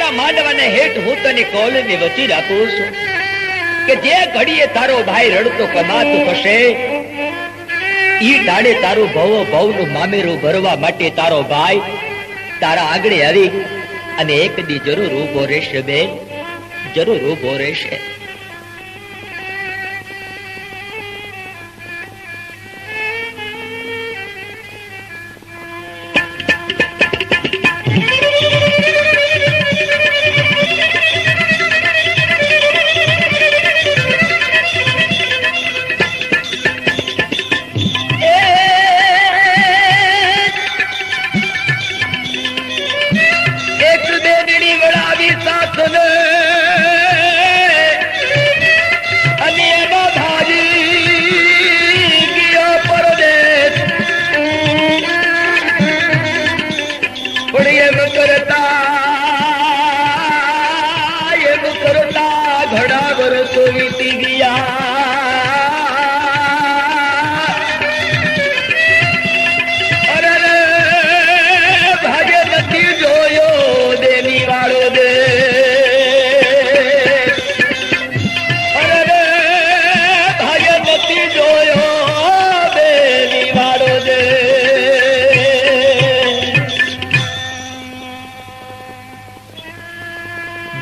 મારા માંડવાને હેઠ હું તને કોલને વચી રાખું છું કે જે ઘડીએ તારો ભાઈ રડતો કમાતો હશે ઈ ટાળે તારું ભવનું મામેરું ભરવા માટે તારો ભાઈ તારા આગળ આવી અને એક દી જરૂર ઉભો રહેશે બેન, જરૂર ઉભો રહેશે.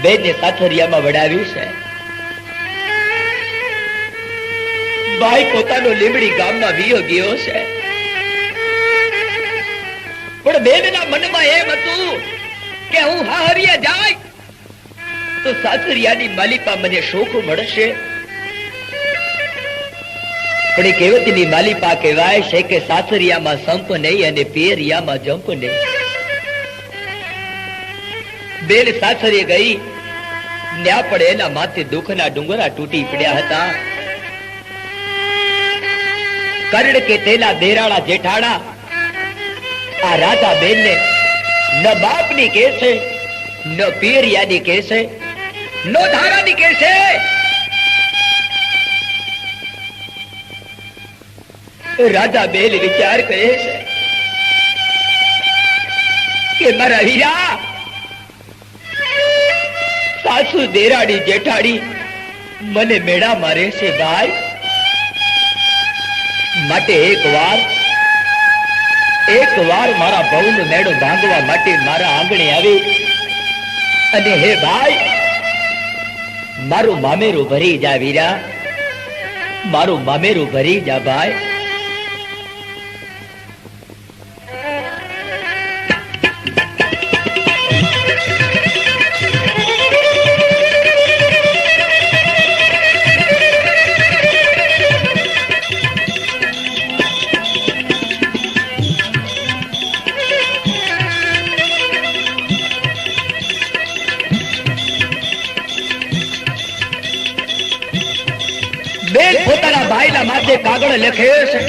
બેને સાથરિયામાં વડાવી છે. ભાઈ પોતાનો લીમડી ગામમાં વિયો ગયો છે, પણ બેનના મનમાં એમ હતું કે હું હારિયા જાય તો સાથરિયાની માલિપા મને સુખ મળશે. પણ એ કહેવતની માલિપા કહેવાય છે કે સાથરિયામાં સંપ નહીં અને પેરિયામાં જંપ નહીં. બેન સાસરે ગઈ ન્યા પડે એના માથે દુઃખના ડુંગરા તૂટી પડ્યા હતા. કારણ કે તેના દેરાળા જેઠાણા આ રાધા બેન ને ન બાપની કે છે, ન પિયરિયાની કે છે, ન ધારાની કે છે. રાધા બેન વિચાર કરે છે કે મારા વીરા સાસુ દેરાડી જેઠાડી મને મેળા મારે છે ભાઈ, માટે એક વાર મારા ભવનો મેળો ભાંગવા માટે મારા આંગણે આવી અને હે ભાઈ મારું મામેરું ભરી જા વીરા, મારું મામેરું ભરી જા ભાઈ. પોતાના ભાઈના માથે કાગળ લખે છે.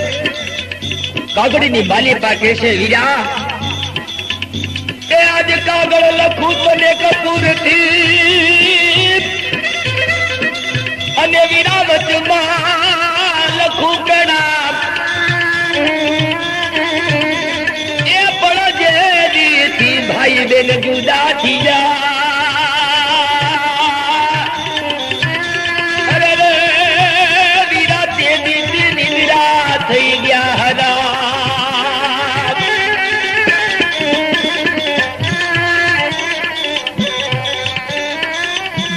કાગળની માલિપા કહે છે વીરા એ આજ કાગળ લખું તને કપૂરથી અને વીરા વચમાં લખું પ્રણામ. એ પણ જે રીતથી ભાઈ બેન જુદા થઈ જાય થઈ ગયા હતા.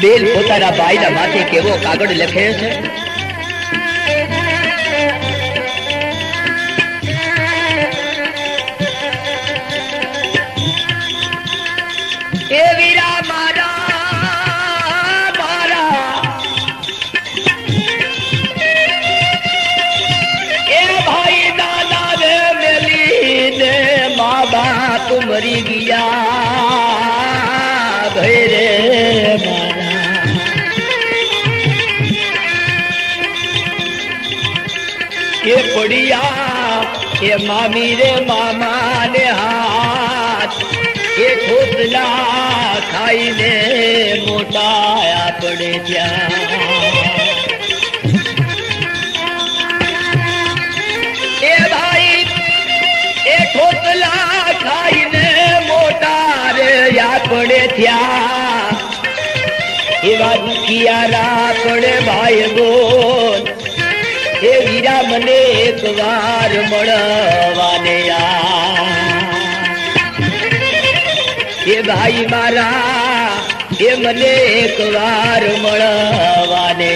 બેન પોતાના ભાઈના માથે કેવો કાગળ લખે છે. એ વીરા મારા મરી ગયા ભૈરે મારા. એ પડ્યા એ મામી રે મામા ને હાથ એ ખોસલા ખાઈને મોટા આપણે ત્યાં. એ ભાઈ ખોટલા ખાઈને મોટા રે આપણે થયા. એવા દુખિયારા પડે ભાઈ બોલ એ વીરા મને એક વાર મળવાને એ ભાઈ મારા એ મને એક વાર મળવાને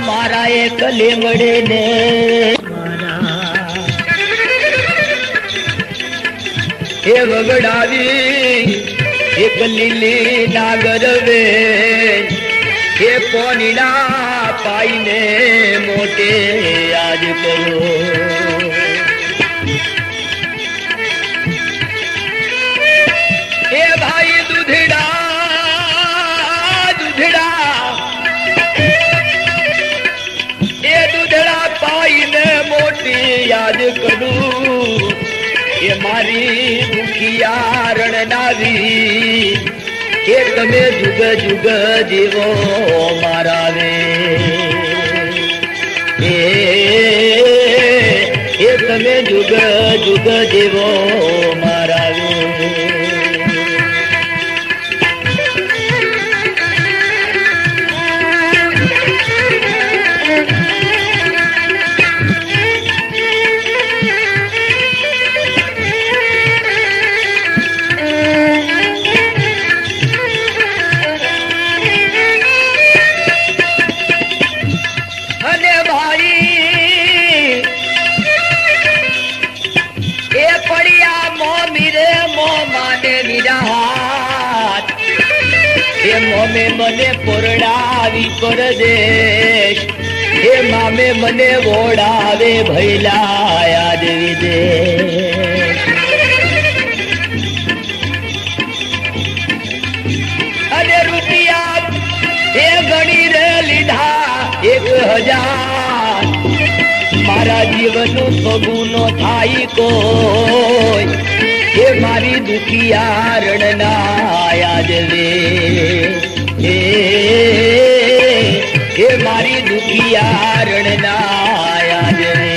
મારા એક લેમડે ને એ વગડાવી એક લીલી નાગર વે એ પોનીના પાઈને મોટે યાદ કરો એ ભાઈ દૂધડા યાદ કરું એ મારી દુખિયારણ નાવી એ તમે જુગ જુગ જીવો મારા રે એ તમે જુગ જુગ જીવો મારા રે મોમે મને પોરડાવી પરદેશ હે મામે મને વોડાવે ભૈલા યાદ વિદેશ અને રૂપિયા એ ગણી રે લીધા 1000 મારા જીવનનું સગુનો થાય કોઈ એ મારી દુખિયારણ ના યાદ વે એ મારી દુખિયારણ ના યાદ વે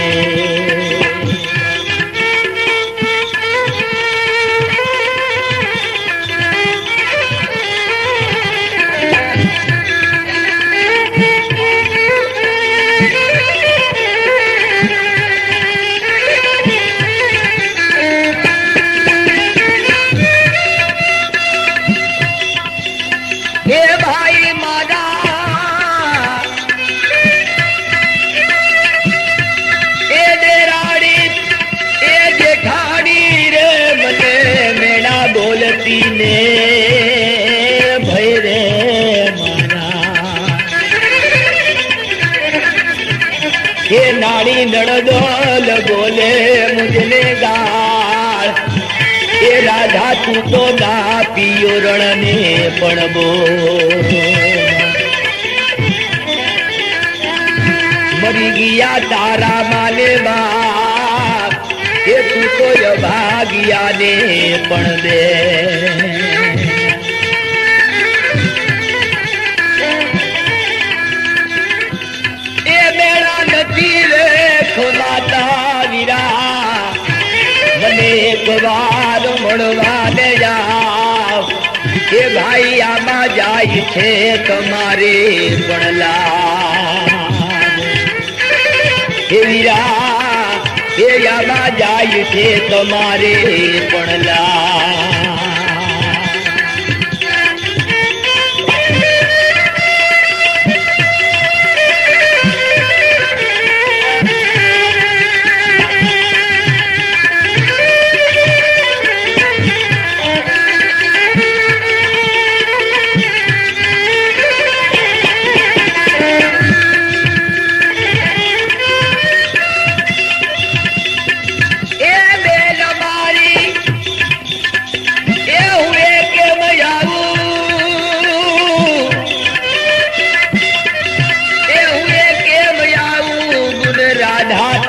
નાડી નડદોલ બોલે મુજને ગાળ એ રાધા તું તો ના પિયો રણને પણ બોલ મરી ગયા તારા માને બાપ એ તું તો ભાગ્યા ને પણ દે એક વાર મળવાને જાવ એ ભાઈ આમાં જાય છે તમારે પણ લાભ એ વીરા એ આમાં જાય છે તમારે પણ લાભ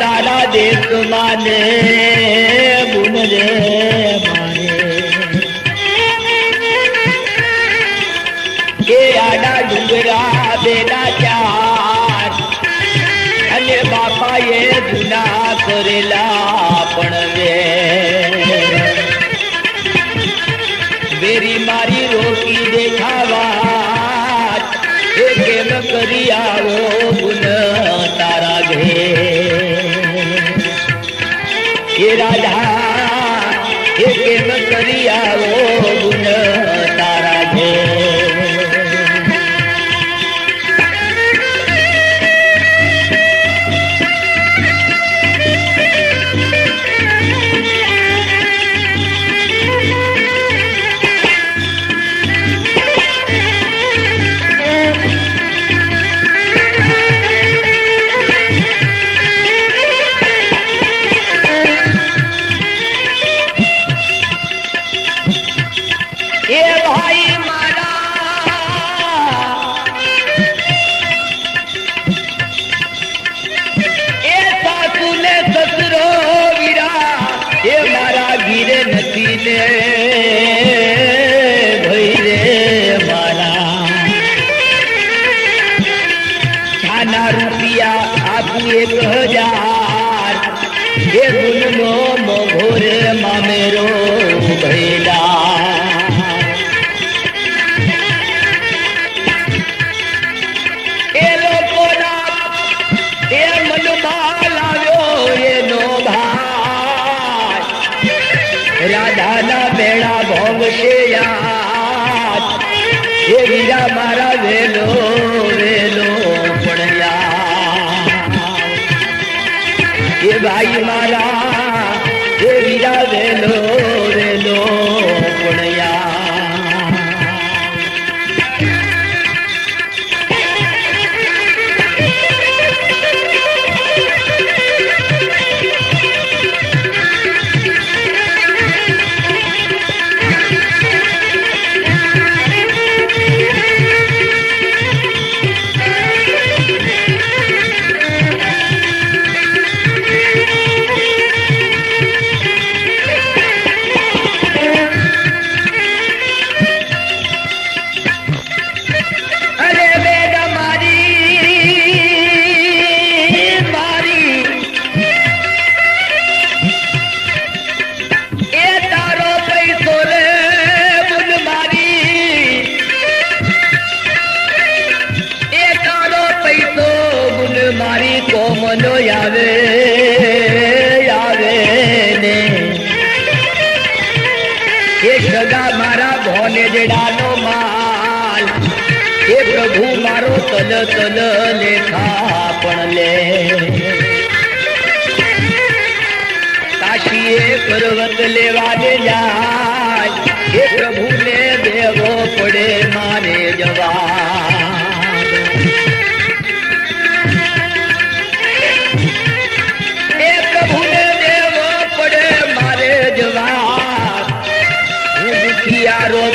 તારા દેશ માને બુન રે મારે કે આડા ડુંગરા બેના ચાર અને બાપાએ જુના કરેલા પણ વેરી મારી રોકી દેખાવા એ કેમ કરી આવો ગુન તારા ઘે રાધા એ કેમ કરી આવો ગુન તારા ઘે મામેરો ભૈલા એ લોકોના એ મનમાં લાવ્યો એનો ભાઈ રાધાના બેડા ભોગશે યાદ એ વીરા મારા વેલો વેલો પડ્યા એ ભાઈ મારા એ વીરા વેલો વેલો પડ્યા કોમનો આવે આવે ને એ સગા મારા ભોને જડાનો માલ એ પ્રભુ મારો તલ તલ લેખા પણ લે કાશીએ પર્વત લેવાને જાય એ પ્રભુને દેવો પડે મારે જવા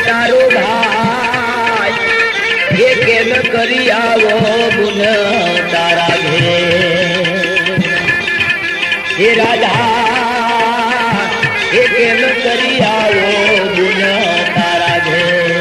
તારો ભાઈ એ કેમ કરી આવો ગુન તારા ઘે હે રાધા એ કેમ કરી આવો ગુન તારા ઘે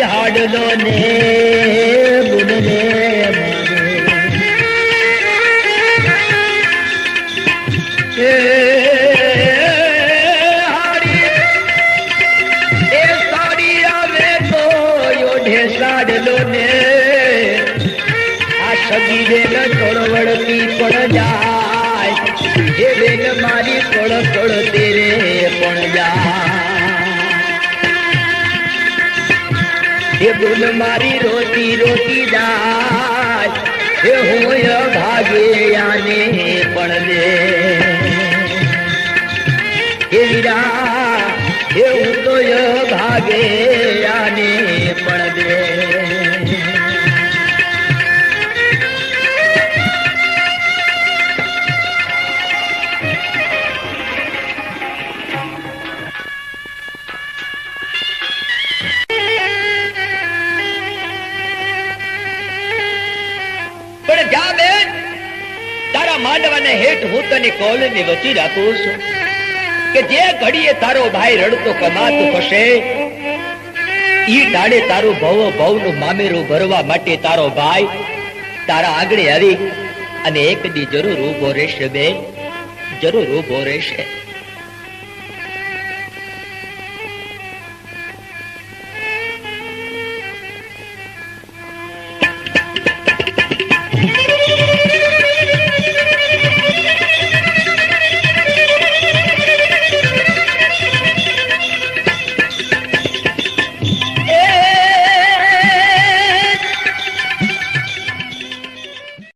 હાડલો ને બુનને એ સાડી આવે તો યોઢે સાડલો ને આ સગી બેન તોડવડતી પણ જાય એ બેન મારી તોડ તોડ તેરે પણ જાય હે બોલ મારી રોતી રોતી જાય હે હોય ભાગે આને પણ દે હે વીરા હે હું તો ભાગે આને પણ દે. પણ જા બેન, તારા માંડવાને હેઠ હું તને કોલની વચ્ચે રાખું છું કે જે ઘડીએ તારો ભાઈ રડતો કમાતો થશે ઈ ટાણે તારું ભવ ભવનું મામેરું ભરવા માટે તારો ભાઈ તારા આગળ આવી અને એક દી જરૂર ઉભો રહેશે બેન, જરૂર ઉભો રહેશે.